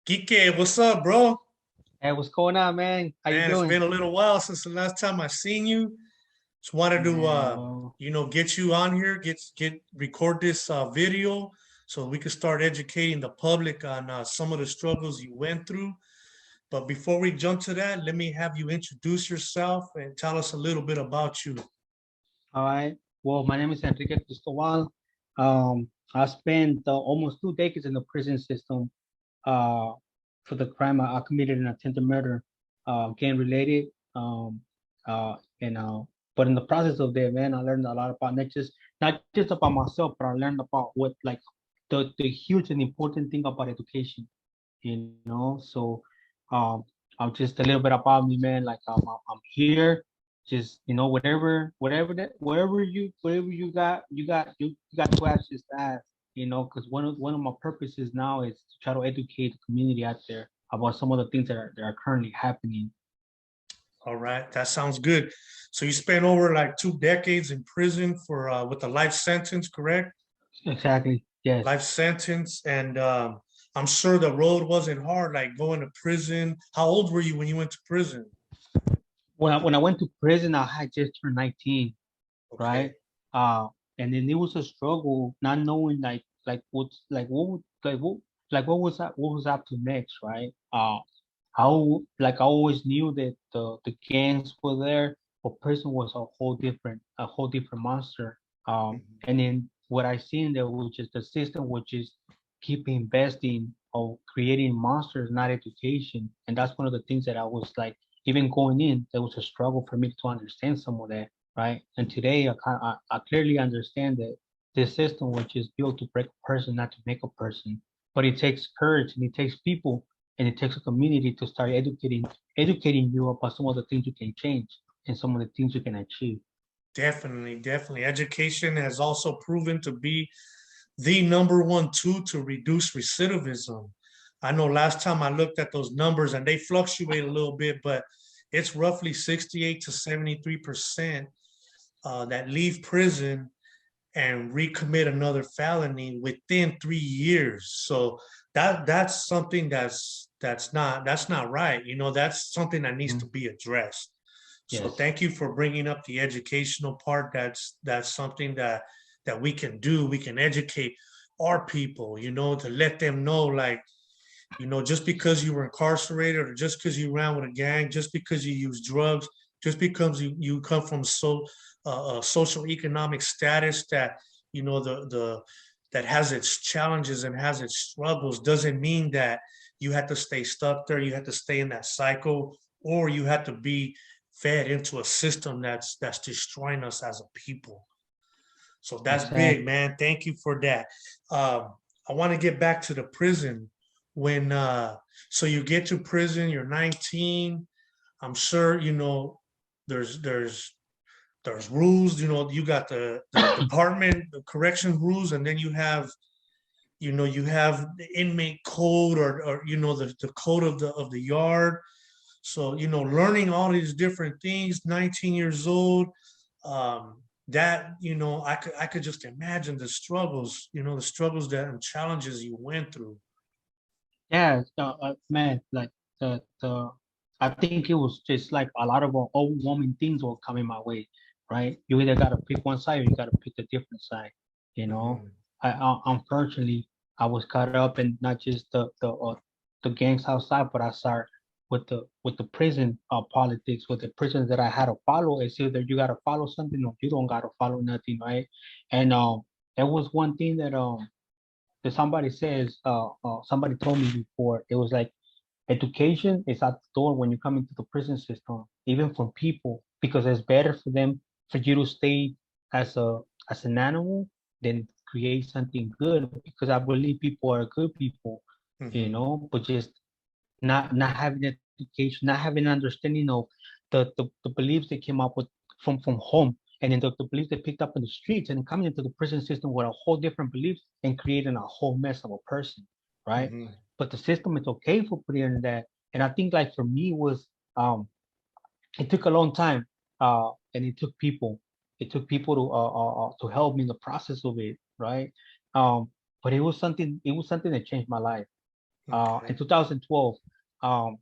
Kike, what's up, bro? Hey, what's going on, man? How you Man, it's doing? been a little while since the last time I seen you. Just wanted to Man, well, get you on here, get record this video so we could start educating the public on some of the struggles you went through. But before we jump to that, let me have you introduce yourself and tell us a little bit about you. all right. Well, my name is Enrique Cristobal. I spent almost 2 decades in the prison system uh, for the crime I committed an attempted murder, gang related. And but in the process of that, man, I learned a lot about not just about myself, but I learned about what like the huge and important thing about education. So um I'll just a little bit about me, man. Like I'm here, just whatever you got questions to ask, because one of my purposes now is to try to educate the community out there about some of the things that are currently happening. All right, that sounds good. So you spent over like 2 decades in prison for with a life sentence, correct? Exactly. Yes. Life sentence, and I'm sure the road wasn't hard, like going to prison. How old were you when you went to prison? When I went to prison, I had just turned 19, right? Okay. Uh, and then it was a struggle, not knowing what was up to next, right? I always knew that the gangs were there, but prison was a whole different monster. Mhm. And then what I seen there was just the system, which is keep investing or creating monsters, not education. And that's one of the things that I was like, even going in, there was a struggle for me to understand some of that, right? And today I clearly understand that this system, which is built to break a person, not to make a person, but it takes courage and it takes people and it takes a community to start educating you about some of the things you can change and some of the things you can achieve. Definitely, definitely. Education has also proven to be the number one tool to reduce recidivism. I know last time I looked at those numbers and they fluctuate a little bit, but it's roughly 68 to 73% that leave prison and recommit another felony within 3 years. So that's something that's not right. That's something that needs to Mhm. be addressed. So Yes. thank you for bringing up the educational part. That's something that we can do. We can educate our people, to let them know, like, just because you were incarcerated or just because you ran with a gang, just because you use drugs, just because you come from social economic status that the that has its challenges and has its struggles, doesn't mean that you have to stay stuck there. You have to stay in that cycle, or you have to be fed into a system that's destroying us as a people. So that's big, Exactly. man. Thank you for that. I want to get back to the prison. When so you get to prison, you're 19. I'm sure there's there's rules. You got the department, the correction rules, and then you have the inmate code, or the code of the yard. So, learning all these different things, 19 years old, that, I could just imagine the struggles that and challenges you went through. Yeah, man, like the I think it was just like a lot of overwhelming things were coming my way, right? You either gotta pick one side or you gotta pick a different side, you know. Mhm. Unfortunately, I was caught up in not just the gangs outside, but I started with the prison politics, with the prisons that I had to follow. It's either you gotta follow something or you don't gotta follow nothing, right? And that was one thing that somebody told me before. It was like education is at the door when you come into the prison system, even for people, because it's better for them for you to stay as an animal than create something good. Because I believe people are good people, Mhm. but just not having education, not having understanding of the beliefs they came up with from home, and then the beliefs they picked up in the streets, and then coming into the prison system with a whole different beliefs and creating a whole mess of a person, right? Mhm. But the system is okay for putting in that. And I think like for me was it took a long time, and it took people to help me in the process of it, right? Um, but it was something that changed my life. Okay. In 2012, um,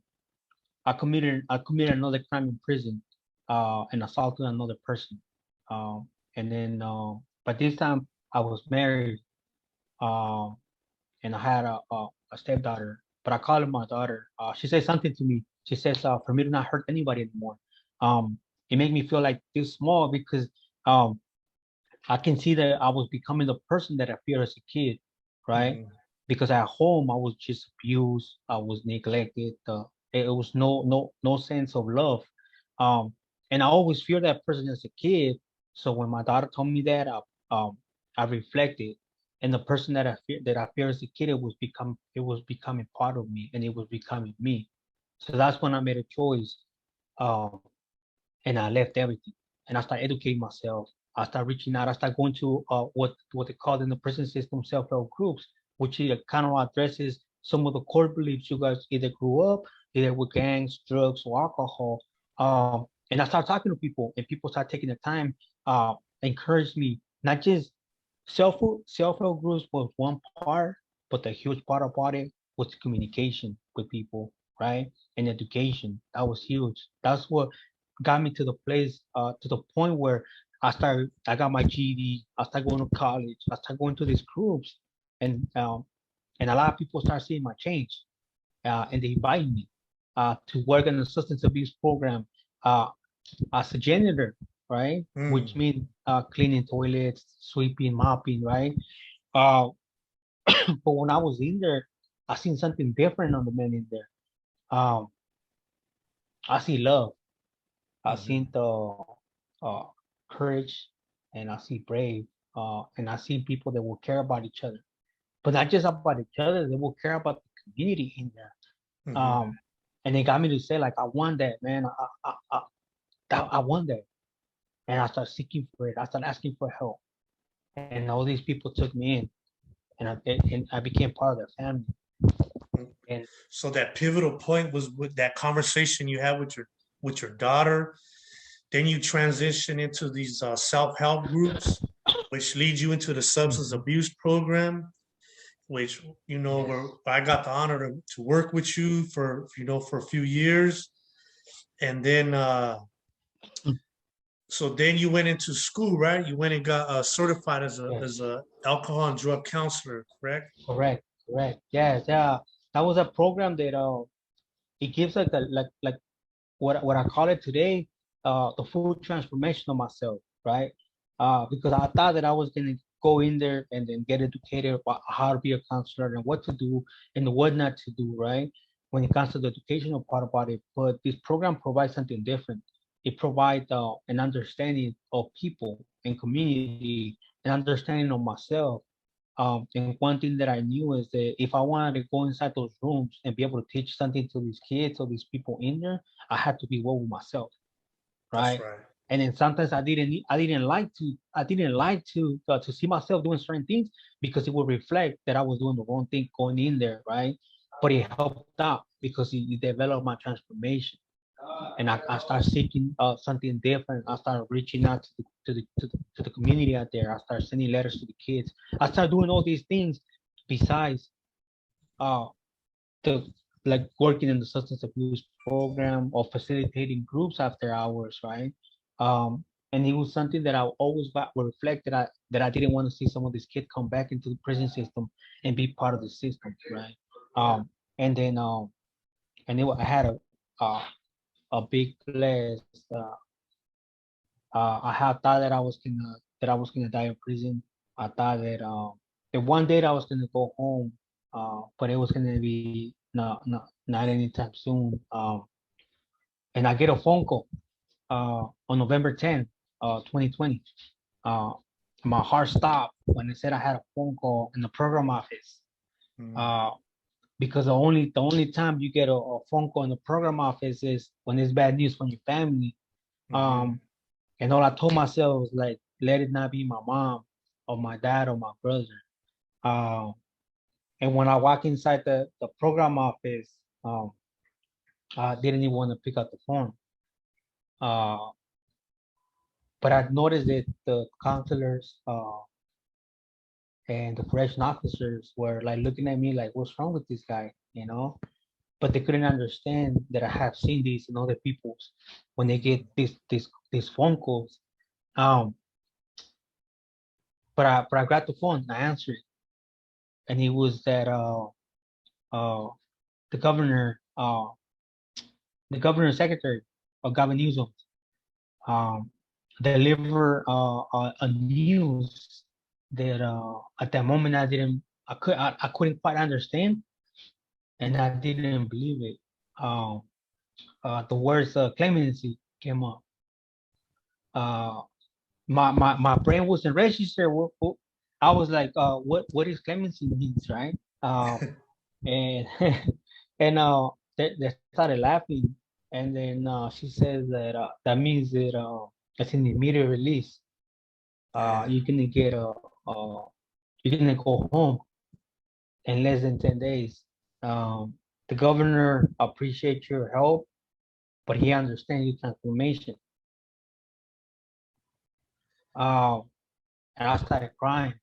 I committed another crime in prison, and assaulted another person. And then, but this time I was married, um, and I had a stepdaughter, but I call her my daughter. She said something to me. She says, for me to not hurt anybody anymore. Um, it made me feel like this small because um, I can see that I was becoming the person that I feared as a kid, right? Mhm. Because at home I was just abused, I was neglected. It was no sense of love, um, and I always feared that person as a kid. So when my daughter told me that, I reflected, and the person that I feared as a kid, it was becoming part of me, and it was becoming me. So that's when I made a choice, um, and I left everything, and I started educating myself. I started reaching out. I started going to what they call in the prison system self-help groups, which kind of addresses some of the core beliefs you guys either grew up either with gangs, drugs, or alcohol. And I started talking to people, and people started taking the time, encourage me. Not just self-help groups was one part, but the huge part about it was communication with people, right? And education. That was huge. That's what got me to the place, to the point where I got my GED, I started going to college, I started going to these groups, and a lot of people start seeing my change, and they invite me to work in a substance abuse program, uh, as a janitor, right? Which Mm. means cleaning toilets, sweeping, mopping, right? Uh, but when I was in there, I seen something different on the men in there. Um, I see love. I Mhm. seen the uh, courage, and I see brave, and I see people that will care about each other, but not just about each other. They will care about the community in there. Mhm. Um, and they got me to say like, I want that, man. I want that, and I started seeking for it. I started asking for help, and all these people took me in, and I became part of their family. Mm. And So that pivotal point was with that conversation you had with your daughter. Then you transition into these self-help groups, which leads you into the substance Mhm. abuse program, which Yes. where I got the honor to work with you for for a few years, and then so then you went into school, right? You went and got certified as Yes. a alcohol and drug counselor, correct? Correct. Correct. Yes. Yeah. That was a program that it gives like what I call it today, the full transformation of myself, right? Because I thought that I was gonna go in there and then get educated about how to be a counselor and what to do and what not to do, right? When it comes to the educational part about it, but this program provides something different. It provides an understanding of people and community, an understanding of myself. And one thing that I knew is that if I wanted to go inside those rooms and be able to teach something to these kids or these people in there, I had to be well with myself, That's right? right. And then sometimes I didn't like to see myself doing certain things because it would reflect that I was doing the wrong thing going in there, right? But it helped out because it developed my transformation, and I started seeking something different. I started reaching out to the community out there. I started sending letters to the kids. I started doing all these things besides uh the like working in the substance abuse program or facilitating groups after hours, right? And it was something that I always would reflect that I didn't want to see some of these kids come back into the prison system and be part of the system, right? And then I had uh, a big blast. I had thought that I was gonna die in prison. I thought that one day that I was gonna go home, but it was gonna be not anytime soon. And I get a phone call on November 10th, 2020. Uh, my heart stopped when they said I had a phone call in the program office. Mm. Uh, because the only time you get a phone call in the program office is when it's bad news from your family. Mhm. Um, And all I told myself was like, let it not be my mom or my dad or my brother. Um, and when I walk inside the program office, I didn't even want to pick up the phone. Uh, but I noticed that the counselors, and the correction officers were like looking at me like, "What's wrong with this guy?" You know, but they couldn't understand that I have seen these in other people's when they get these phone calls. Um, but I got the phone, I answered it, and it was that uh the governor the governor secretary of Gavin Newsom um deliver a news that at that moment I couldn't quite understand, and I didn't believe it. Um, the words clemency came up. Uh, my brain wasn't registered. I was like, what is clemency means, right? And they started laughing, and then she says that that means that it's an immediate release. Yeah. You're gonna get you're gonna go home in less than 10 days. Um, the governor appreciates your help, but he understands your transformation. Um, and I started crying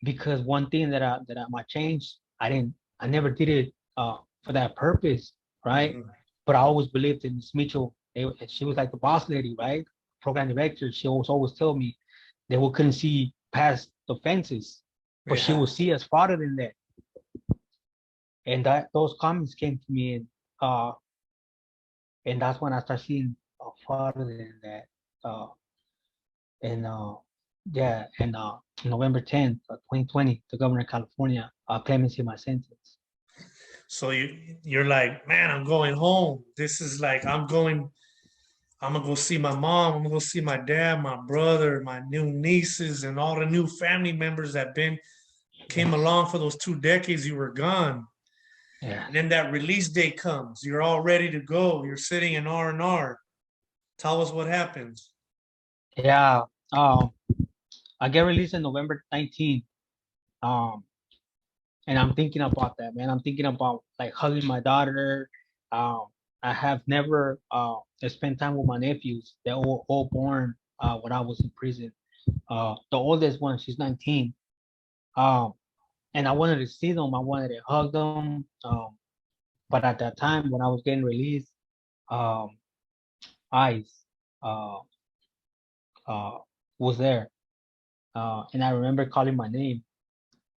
because one thing that I might change, I never did it for that purpose, right? Mhm. But I always believed in Miss Mitchell. She was like the boss lady, right? Program director. She always tell me that we couldn't see past the fences, but she Yeah. will see us farther than that. And that those comments came to me, uh, and that's when I started seeing farther than that. Uh, and yeah, and November 10th, 2020, the governor of California clemency my sentence. So you're like, man, I'm going home. This is like I'm going. I'm gonna go see my mom. I'm gonna go see my dad, my brother, my new nieces, and all the new family members that been came Yes, along for those 2 decades you were gone. yeah, And then that release date comes. You're all ready to go. You're sitting in R&R. Tell us what happens. yeah. I get released on November 19th. Um, and I'm thinking about that, man. I'm thinking about like hugging my daughter. Um, I have never spent time with my nephews. They're all born when I was in prison. The oldest one, she's 19. Um, and I wanted to see them. I wanted to hug them. But at that time when I was getting released, um, ICE uh, uh, was there, and I remember calling my name,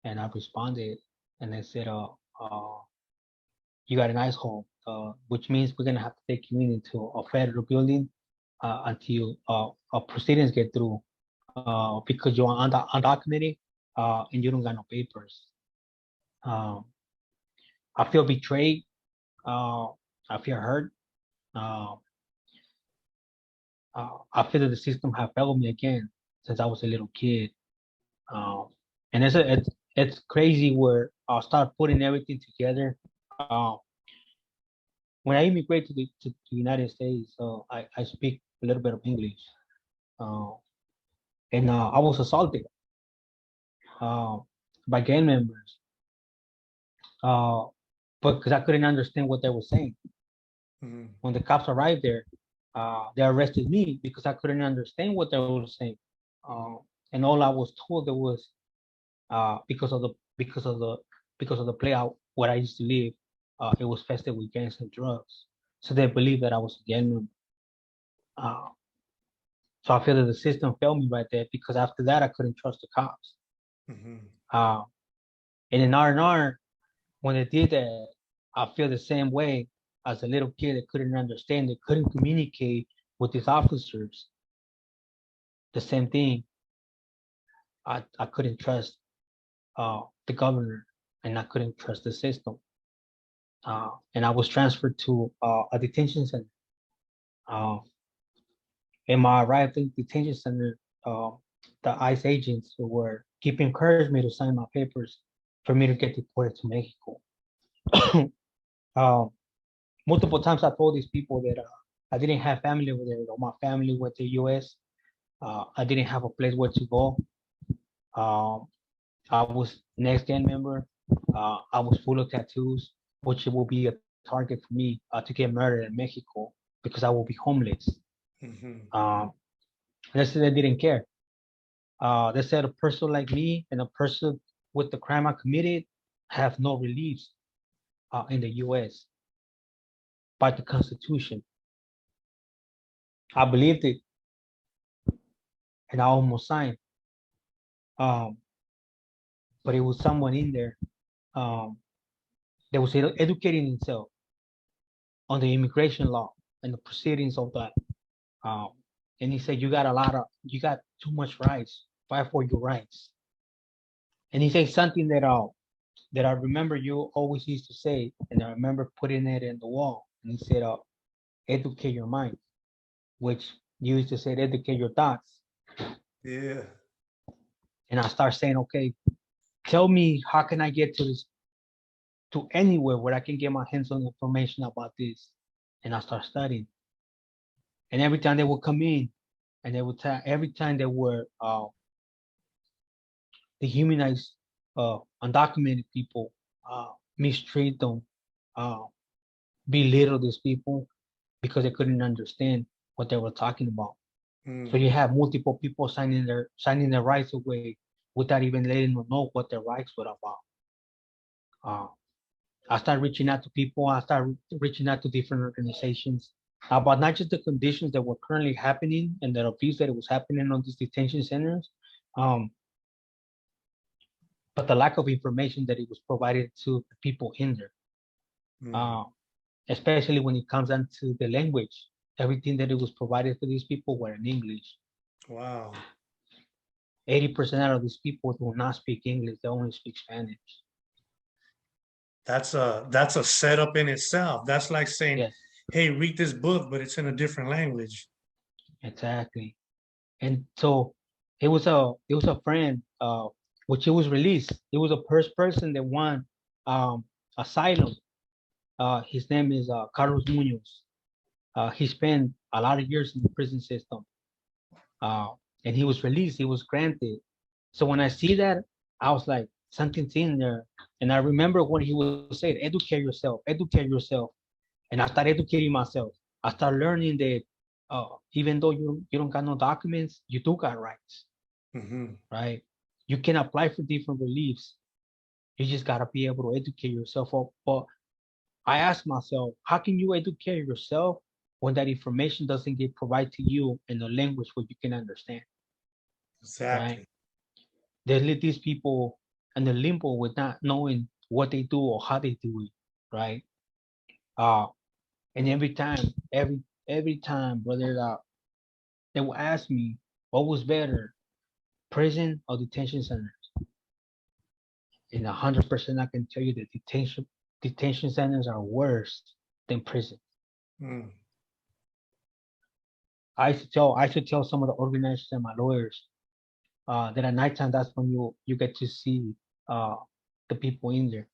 and I responded, and they said, "You got an ICE hold, which means we're gonna have to take you into a federal building until proceedings get through, because you're undocumented, and you don't got no papers." Um, I feel betrayed. Uh, I feel hurt. Uh, I feel that the system have failed me again since I was a little kid. Um, and it's crazy where I'll start putting everything together. When I immigrated to the United States, I speak a little bit of English, uh, and I was assaulted uh, by gang members, uh, but because I couldn't understand what they were saying. Mhm. When the cops arrived there, they arrested me because I couldn't understand what they were saying, uh, and all I was told there was because of the because of the because of the play out where I used to live, it was festive with gangs and drugs. So they believed that I was a gang member. Uh, so I feel that the system failed me right there because after that I couldn't trust the cops. Mhm. Uh, and in R&R, when they did that, I feel the same way as a little kid that couldn't understand, that couldn't communicate with these officers. The same thing. I couldn't trust the governor, and I couldn't trust the system. And I was transferred to a detention center. Uh, and when I arrived in the detention center, uh, the ICE agents were keep encouraged me to sign my papers for me to get deported to Mexico. uh, Multiple times I told these people that I didn't have family over there. My family went to the U.S. I didn't have a place where to go. Um, I was next gang member. I was full of tattoos, which will be a target for me to get murdered in Mexico because I will be homeless. Mhm. Um, and I said I didn't care. They said a person like me and a person with the crime I committed have no reliefs in the U.S. by the Constitution. I believed it, and I almost signed. Um, but it was someone in there um, that was educating himself on the immigration law and the proceedings of that. Um, and he said, you got too much rights. Fight for your rights. And he said something that I remember you always used to say, and I remember putting it in the wall. And he said, educate your mind, which you used to say, educate your thoughts. Yeah. And I start saying, okay, tell me how can I get to anywhere where I can get my hands on information about this. And I start studying. And every time they would come in, and they would every time they were dehumanize undocumented people, mistreat them, uh, belittle these people because they couldn't understand what they were talking about. So you have multiple people signing their rights away without even letting them know what their rights were about. I started reaching out to people. I started reaching out to different organizations about not just the conditions that were currently happening and the abuse that was happening on these detention centers, um, but the lack of information that it was provided to the people in there, especially when it comes down to the language. Everything that it was provided for these people were in English. Wow. 80% of these people do not speak English; they only speak Spanish. That's a setup in itself. That's like saying, Yes, hey, read this book, but it's in a different language. exactly. And so it was a friend, which it was released. It was a first person that won asylum. His name is Carlos Munoz. He spent a lot of years in the prison system, uh, and he was released. He was granted. So when I see that, I was like, something's in there. And I remember what he was saying: educate yourself, educate yourself. And I started educating myself. I started learning that even though you don't got no documents, you do got rights, right? You can apply for different reliefs. You just gotta be able to educate yourself. But I asked myself, how can you educate yourself when that information doesn't get provided to you in a language where you can understand, right? Exactly. They leave these people in the limbo with not knowing what they do or how they do it, right? Uh, and every time, brother, they will ask me what was better, prison or detention centers. And 100% I can tell you that detention centers are worse than prison. Mm. I should tell some of the organizers and my lawyers that at nighttime that's when you get to see uh, the people in there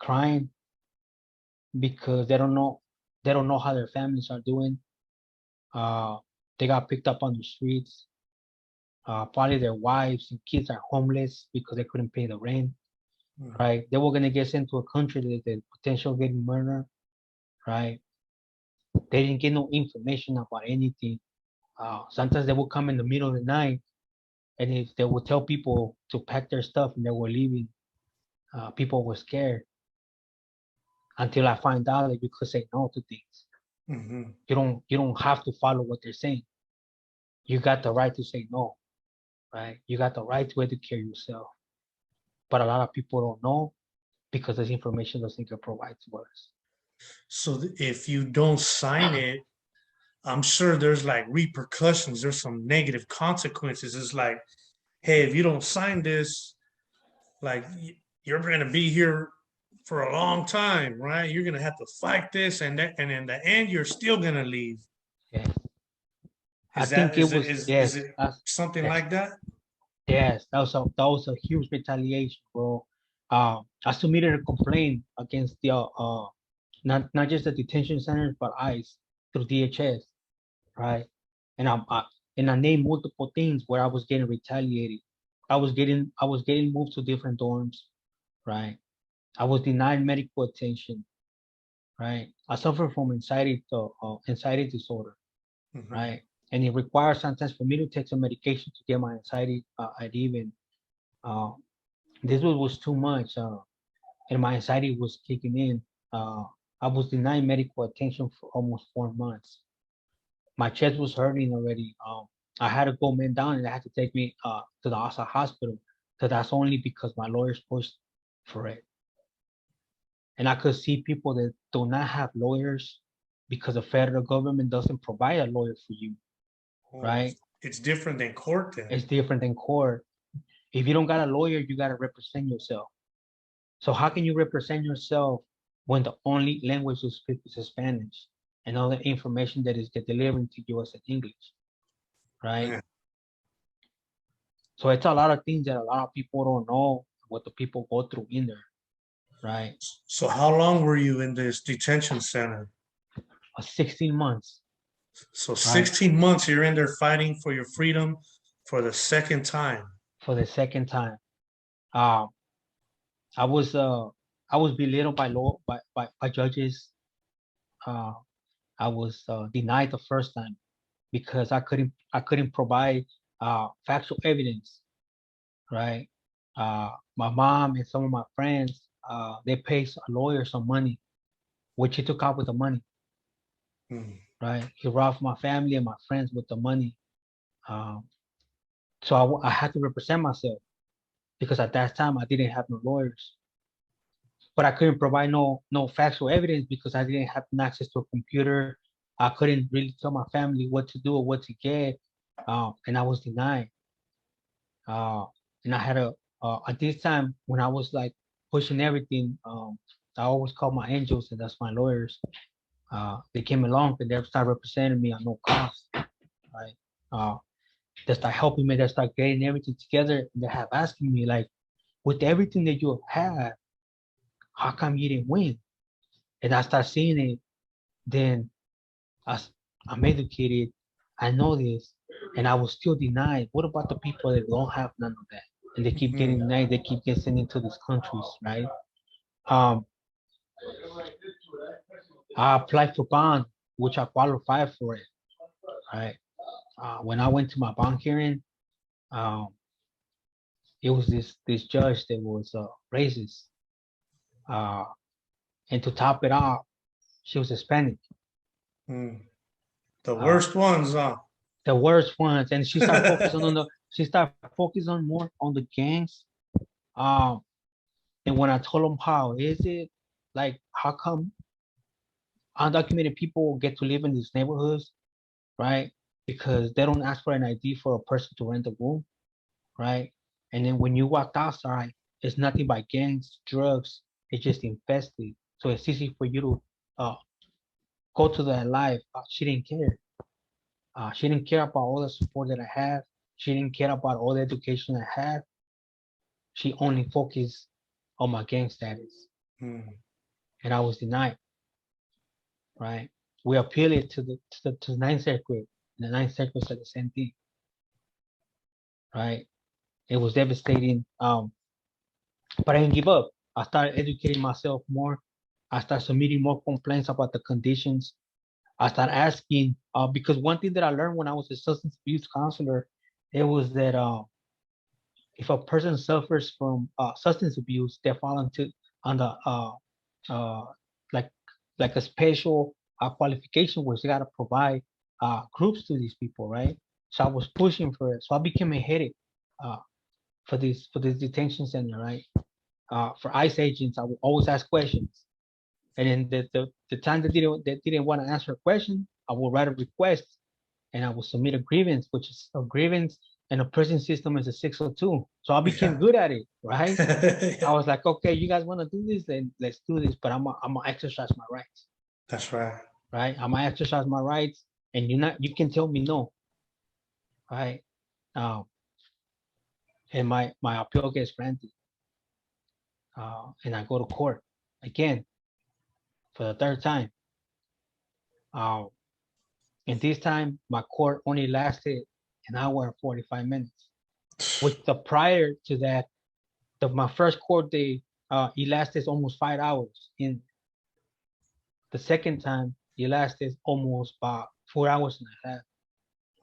crying because they don't know how their families are doing. Uh, they got picked up on the streets. Probably their wives and kids are homeless because they couldn't pay the rent. Right? They were gonna get sent to a country that the potential getting murdered. Right? They didn't get no information about anything. Sometimes they would come in the middle of the night, and if they would tell people to pack their stuff and they were leaving, people were scared until I find out that you could say no to things. You don't have to follow what they're saying. You got the right to say no, right? You got the right to educate yourself. But a lot of people don't know because this information doesn't get provided to us. So if you don't sign it, I'm sure there's like repercussions. There's some negative consequences. It's like, hey, if you don't sign this, like you're going to be here for a long time, right? You're going to have to fight this, and in the end, you're still going to leave. Yes. I Is that think it was is yes. it something Yes. like that? Yes, that was a huge retaliation, bro. I submitted a complaint against the not just the detention centers but ICE through DHS, right? And I named multiple things where I was getting retaliated. I was getting moved to different dorms, right? I was denied medical attention, right? I suffer from anxiety disorder, Mm-hmm. right? and it requires sometimes for me to take some medication to get my anxiety at even. Uh, this was too much, and my anxiety was kicking in. I was denied medical attention for almost 4 months. My chest was hurting already. I had to go man down, and they had to take me to the Asa hospital. So that's only because my lawyers pushed for it. And I could see people that do not have lawyers because the federal government doesn't provide a lawyer for you, Oh, right? it's different than court then. It's different than court. If you don't got a lawyer, you got to represent yourself. So how can you represent yourself when the only language you speak is Spanish and all the information that is get delivered to you is in English, right? Man. So it's a lot of things that a lot of people don't know what the people go through in there, right? So how long were you in this detention center? 16 months, So right? 16 months you're in there fighting for your freedom for the second time. For the second time. Um, I was belittled by law by judges. Uh, I was denied the first time because I couldn't provide factual evidence, right? My mom and some of my friends they paid a lawyer some money, which he took out with the money, Hmm. right? He robbed my family and my friends with the money. Um, so I had to represent myself because at that time I didn't have no lawyers. But I couldn't provide no factual evidence because I didn't have access to a computer. I couldn't really tell my family what to do or what to get, and I was denied. Uh, and I had at this time when I was like pushing everything, I always called my angels, and that's my lawyers. They came along and they started representing me at no cost, right? Uh, they start helping me. They start getting everything together. And they have asking me like, with everything that you have, how come you didn't win? And I start seeing it. Then as I'm educated, I know this, and I was still denied. What about the people that don't have none of that? And they keep getting Hmm. denied, they keep getting sent into these countries, right? Um, I applied for bond, which I qualified for it, right? When I went to my bond hearing, um, it was this judge that was racist, uh, and to top it off, she was Hispanic. Hmm. The Uh, worst ones, huh? the worst ones, and she started focusing on more on the gangs. Um, and when I told them how is it, like how come undocumented people get to live in these neighborhoods, right? Because they don't ask for an ID for a person to rent a room, right? And then when you walk outside, it's nothing but gangs, drugs. It's just infested. So it's easy for you to go to that life. She didn't care. She didn't care about all the support that I have. She didn't care about all the education I have. She only focused on my gang status, Hmm. and I was denied. Right? We appealed it to the Ninth Circuit. And the Ninth Circuit said the same thing. Right? It was devastating. But I didn't give up. I started educating myself more. I started submitting more complaints about the conditions. I started asking because one thing that I learned when I was a substance abuse counselor, it was that if a person suffers from substance abuse, they fall into on the uh, like like a special qualification where they gotta provide groups to these people, right? So I was pushing for it. So I became a headache uh, for this detention center, right? For ICE agents, I would always ask questions, and then the time they didn't want to answer a question, I would write a request and I will submit a grievance, which is a grievance, and a prison system is a 602. So I became Yeah. good at it, right? I Yeah. was like, okay, you guys want to do this, then let's do this. But I'm gonna exercise my rights, That's right. right? I'm gonna exercise my rights, and you can tell me no, right? Um, and my appeal gets granted, and I go to court again for the third time. Uh, and this time my court only lasted an hour and 45 minutes, which the prior to that, my first court day, it lasted almost 5 hours. In the second time, it lasted almost about 4 hours and a half.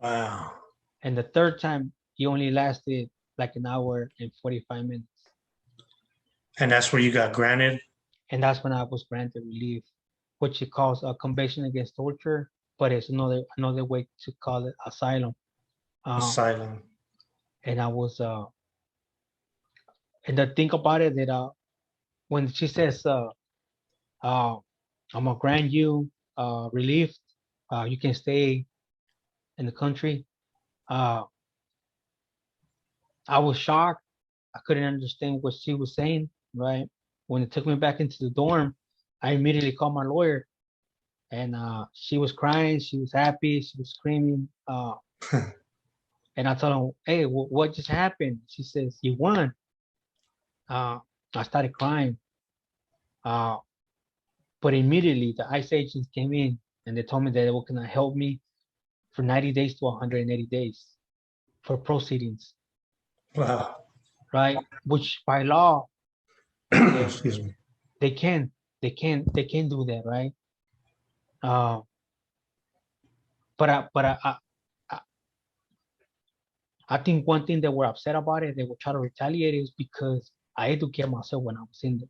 Wow. And the third time, he only lasted like an hour and 45 minutes. And that's where you got granted? And that's when I was granted relief, which he calls a convention against torture, but it's another way to call it asylum. Asylum. And I was and the thing about it that when she says I'm gonna grant you relief, you can stay in the country. I was shocked. I couldn't understand what she was saying, right? When it took me back into the dorm, I immediately called my lawyer, and she was crying, she was happy, she was screaming. And I told her, hey, what just happened? She says, you won. I started crying. But immediately the ICE agents came in and they told me that they were gonna help me for 90 days to 180 days for proceedings. Wow. Right? Which by law, Excuse me. they can do that, right? But I think one thing that we're upset about it, they will try to retaliate is because I educated myself when I was in there.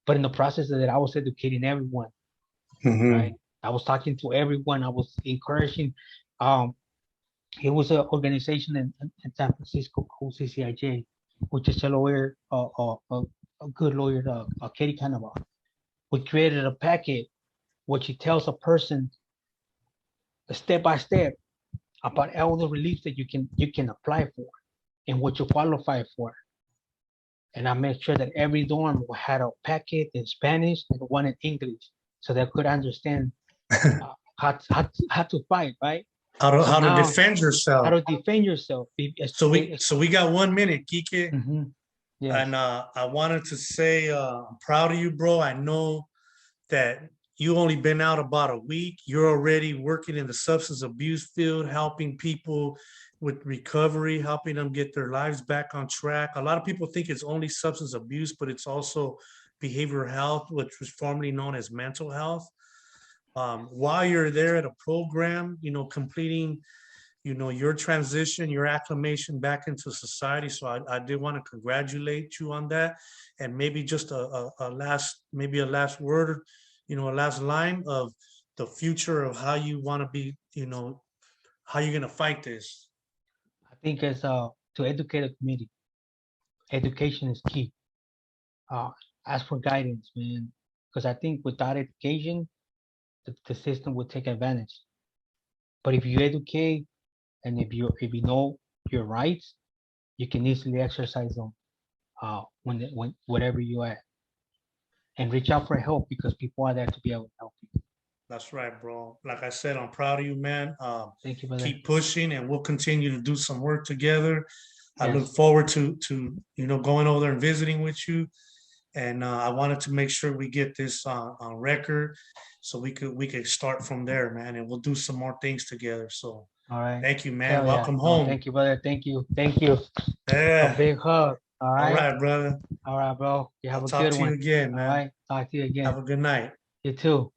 But in the process of that, I was educating everyone, right? I was talking to everyone. I was encouraging. It was an organization in San Francisco called CCIJ, which is a lawyer, a good lawyer, Katie Cannavale. We created a packet which it tells a person step by step about all the reliefs that you can apply for and what you qualify for. And I made sure that every dorm had a packet in Spanish and one in English, so they could understand how to fight, right? How to defend yourself. How to defend yourself. So we got 1 minute, Kike. Mm-hmm. Yes. And I wanted to say I'm proud of you, bro. I know that you only been out about a week. You're already working in the substance abuse field, helping people with recovery, helping them get their lives back on track. A lot of people think it's only substance abuse, but it's also behavioral health, which was formerly known as mental health. While you're there at a program, completing, your transition, your acclimation back into society. So I did want to congratulate you on that. And maybe just a last word, a last line of the future of how you want to be, how you're going to fight this. I think it's to educate a community. Education is key. Ask for guidance, man, because I think without education, the system will take advantage. But if you educate and if you know your rights, you can easily exercise them when whatever you at, and reach out for help because people are there to be able to help you. That's right, bro. Like I said, I'm proud of you, man. Thank you, brother. Keep pushing, and we'll continue to do some work together. I Yes. look forward to going over there and visiting with you. And I wanted to make sure we get this on record, so we could start from there, man. And we'll do some more things together. So, all right. Thank you, man. Hell Welcome yeah. home. Thank you, brother. Thank you. Yeah. A big hug. All right. All right, brother. All right, bro. You have I'll a talk good to one. you again, man. All right. Talk to you again. Have a good night. You too.